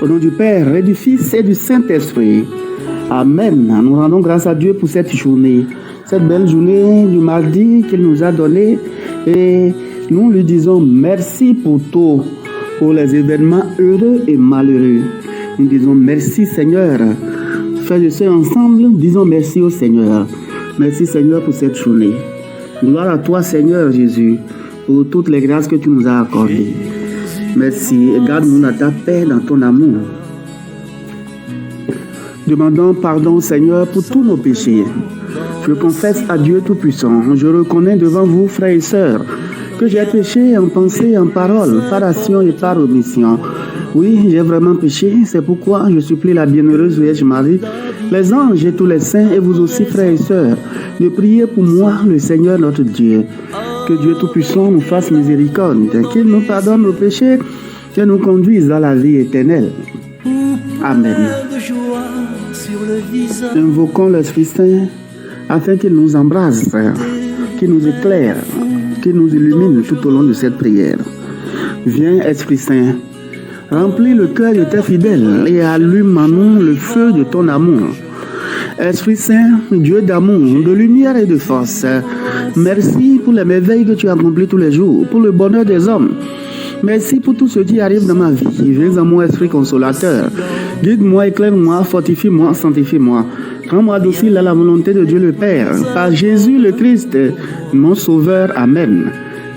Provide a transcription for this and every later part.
Au nom du Père et du Fils et du Saint-Esprit. Amen. Nous rendons grâce à Dieu pour cette journée, cette belle journée du mardi qu'il nous a donnée. Et nous lui disons merci pour tout, pour les événements heureux et malheureux. Nous disons merci Seigneur. Frères et sœurs ensemble, disons merci au Seigneur. Merci Seigneur pour cette journée. Gloire à toi Seigneur Jésus, pour toutes les grâces que tu nous as accordées. Merci et garde-nous dans ta paix, dans ton amour. Demandons pardon Seigneur pour tous nos péchés. Je confesse à Dieu Tout-Puissant. Je reconnais devant vous, frères et sœurs, que j'ai péché en pensée, en parole, par action et par omission. Oui, j'ai vraiment péché. C'est pourquoi je supplie la bienheureuse Vierge Marie, les anges et tous les saints, et vous aussi, frères et sœurs, de prier pour moi, le Seigneur notre Dieu. Que Dieu Tout-Puissant nous fasse miséricorde, qu'il nous pardonne nos péchés, qu'il nous conduise dans la vie éternelle. Amen. Invoquons l'Esprit Saint afin qu'il nous embrasse, qu'il nous éclaire, qu'il nous illumine tout au long de cette prière. Viens, Esprit Saint, remplis le cœur de tes fidèles et allume en nous le feu de ton amour. Esprit Saint, Dieu d'amour, de lumière et de force, merci pour les merveilles que tu accomplis tous les jours, pour le bonheur des hommes. Merci pour tout ce qui arrive dans ma vie. Viens en moi, Esprit consolateur. Guide-moi, éclaire-moi, fortifie-moi, sanctifie-moi. Rends-moi docile à la volonté de Dieu le Père. Par Jésus le Christ, mon Sauveur. Amen.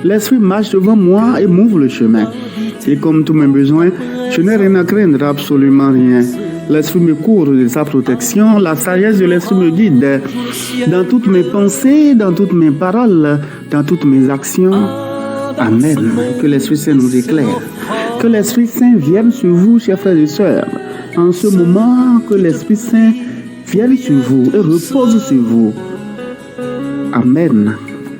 L'Esprit marche devant moi et m'ouvre le chemin. Et comme tous mes besoins, je n'ai rien à craindre, absolument rien. L'Esprit me couvre de sa protection. La sagesse de l'Esprit me guide dans toutes mes pensées, dans toutes mes paroles, dans toutes mes actions. Amen. Que l'Esprit Saint nous éclaire. Que l'Esprit Saint vienne sur vous, chers frères et sœurs. En ce moment, que l'Esprit Saint vienne sur vous et repose sur vous. Amen.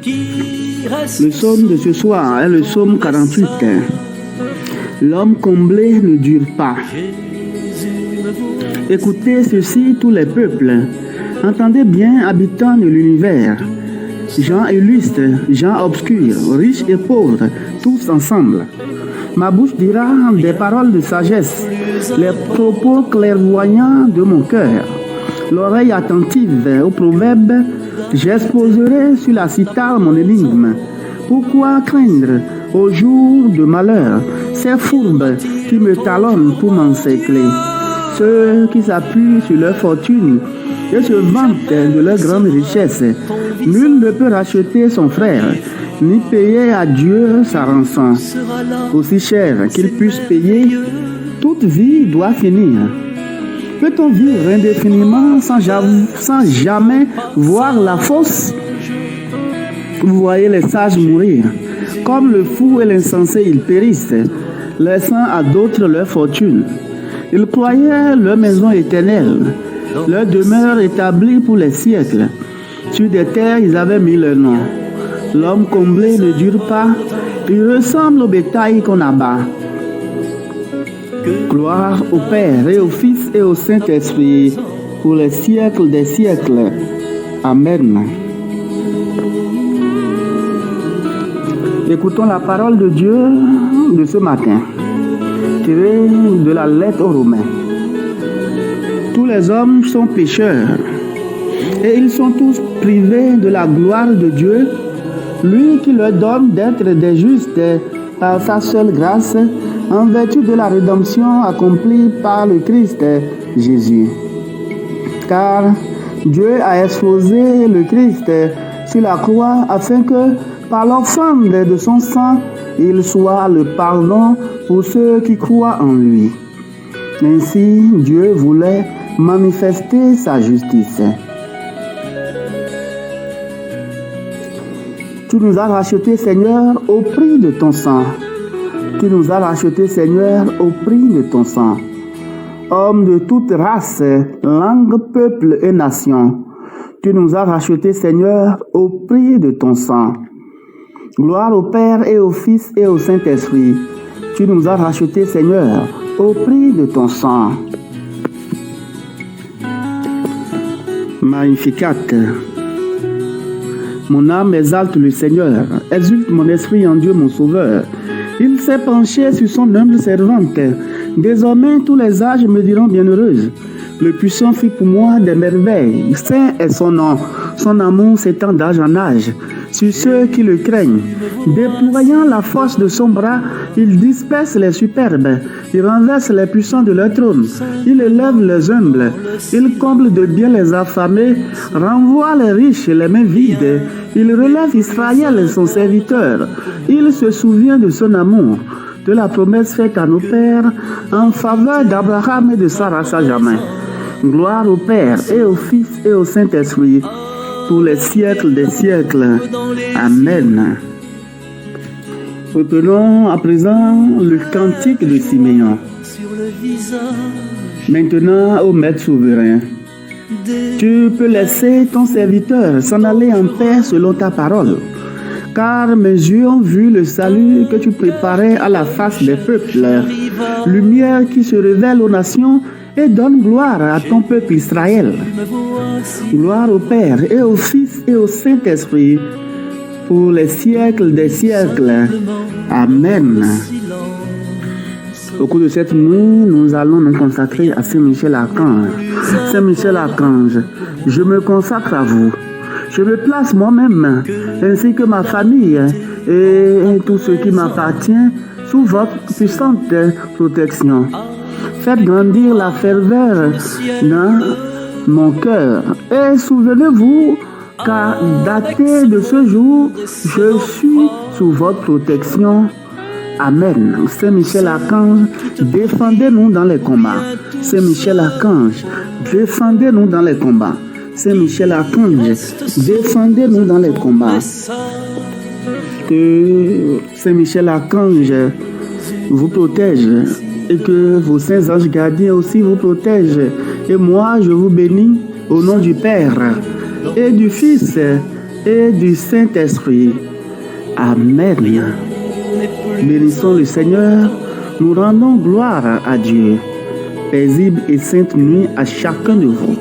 Le psaume de ce soir est le psaume 48. L'homme comblé ne dure pas. Écoutez ceci, tous les peuples. Entendez bien, habitants de l'univers. Gens illustres, gens obscurs, riches et pauvres, tous ensemble. Ma bouche dira des paroles de sagesse, les propos clairvoyants de mon cœur. L'oreille attentive aux proverbes, j'exposerai sur la cithare mon énigme. Pourquoi craindre au jour de malheur ces fourbes qui me talonnent pour m'encercler? Ceux qui s'appuient sur leur fortune et se vantent de leur grande richesse. Nul ne peut racheter son frère, ni payer à Dieu sa rançon. Aussi cher qu'il puisse payer, toute vie doit finir. Peut-on vivre indéfiniment sans jamais voir la fosse? Vous voyez les sages mourir. Comme le fou et l'insensé, ils périssent, laissant à d'autres leur fortune. Ils croyaient leur maison éternelle, leur demeure établie pour les siècles. Sur des terres, ils avaient mis leur nom. L'homme comblé ne dure pas, il ressemble au bétail qu'on abat. Gloire au Père et au Fils et au Saint-Esprit, pour les siècles des siècles. Amen. Écoutons la parole de Dieu de ce matin, tirée de la lettre aux Romains. Tous les hommes sont pécheurs et ils sont tous privés de la gloire de Dieu, lui qui leur donne d'être des justes par sa seule grâce, en vertu de la rédemption accomplie par le Christ Jésus. Car Dieu a exposé le Christ sur la croix afin que, par l'offrande de son sang, il soit le pardon pour ceux qui croient en lui. Ainsi, Dieu voulait manifester sa justice. Tu nous as rachetés, Seigneur, au prix de ton sang. Tu nous as rachetés, Seigneur, au prix de ton sang. Hommes de toute race, langue, peuple et nation, tu nous as rachetés, Seigneur, au prix de ton sang. Gloire au Père et au Fils et au Saint-Esprit. Tu nous as rachetés, Seigneur, au prix de ton sang. Magnificat. Mon âme exalte le Seigneur, exulte mon esprit en Dieu mon Sauveur. Il s'est penché sur son humble servante. Désormais, tous les âges me diront bienheureuse. Le puissant fit pour moi des merveilles. Saint est son nom. Son amour s'étend d'âge en âge sur ceux qui le craignent. Déployant la force de son bras, il disperse les superbes. Il renverse les puissants de leur trône. Il élève les humbles. Il comble de bien les affamés, renvoie les riches et les mains vides. Il relève Israël, son serviteur. Il se souvient de son amour, de la promesse faite à nos pères en faveur d'Abraham et de Sarah sa jamais. Gloire au Père et au Fils et au Saint-Esprit, pour les siècles des siècles. Amen. Reprenons à présent le cantique de Siméon. Maintenant, ô Maître souverain, tu peux laisser ton serviteur s'en aller en paix selon ta parole. Car mes yeux ont vu le salut que tu préparais à la face des peuples, lumière qui se révèle aux nations et donne gloire à ton peuple Israël. Gloire au Père et au Fils et au Saint-Esprit, pour les siècles des siècles. Amen. Au cours de cette nuit, nous allons nous consacrer à Saint Michel Archange. Saint Michel Archange, je me consacre à vous. Je me place moi-même, ainsi que ma famille et tout ce qui m'appartient, sous votre puissante protection. Faites grandir la ferveur dans mon cœur. Et souvenez-vous qu'à dater de ce jour, je suis sous votre protection. Amen. Saint Michel Archange, défendez-nous dans les combats. Saint Michel Archange, défendez-nous dans les combats. Saint Michel Archange, défendez-nous dans les combats. Que Saint Michel Archange vous protège et que vos saints anges gardiens aussi vous protègent. Et moi, je vous bénis au nom du Père et du Fils et du Saint-Esprit. Amen. Bénissons le Seigneur, nous rendons gloire à Dieu. Paisible et sainte nuit à chacun de vous.